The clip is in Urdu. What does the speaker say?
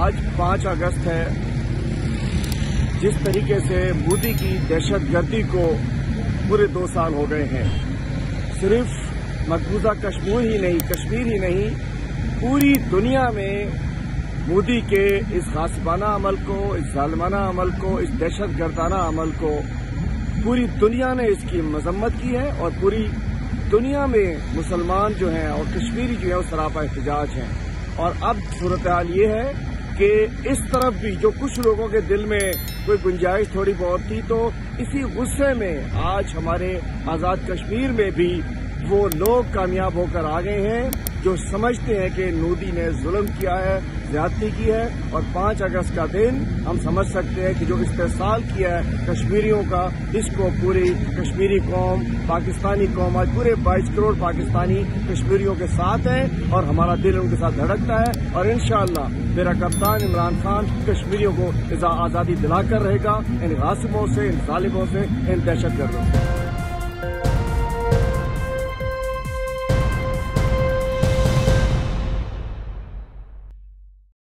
آج 5 اگست ہے. جس طریقے سے مودی کی دہشت گردی کو پورے 2 سال ہو گئے ہیں، صرف مقبوضہ کشمیر ہی نہیں، پوری دنیا میں مودی کے اس غاصبانہ عمل کو، اس ظالمانہ عمل کو، اس دہشت گردانہ عمل کو پوری دنیا نے اس کی مذمت کی ہے، اور پوری دنیا میں مسلمان جو ہیں اور کشمیری جو ہے وہ سراپا احتجاج ہیں. اور اب صورتحال یہ ہے کہ اس طرف بھی جو کچھ لوگوں کے دل میں کوئی گنجائش تھوڑی بہت تھی، تو اسی غصے میں آج ہمارے آزاد کشمیر میں بھی وہ لوگ کامیاب ہو کر آ گئے ہیں جو سمجھتے ہیں کہ مودی نے ظلم کیا ہے، زیادتی کی ہے. اور 5 اگست کا دن ہم سمجھ سکتے ہیں کہ جو استحصال کیا ہے کشمیریوں کا، اس کو پوری کشمیری قوم، پاکستانی قوم، آج پورے 22 کروڑ پاکستانی کشمیریوں کے ساتھ ہیں، اور ہمارا دل ان کے ساتھ دھڑکتا ہے. اور انشاءاللہ میرا کپتان عمران خان کشمیریوں کو آزادی دلا کر رہے گا، ان غاصبوں سے، ان ظالموں سے، ان دہشت گردوں سے.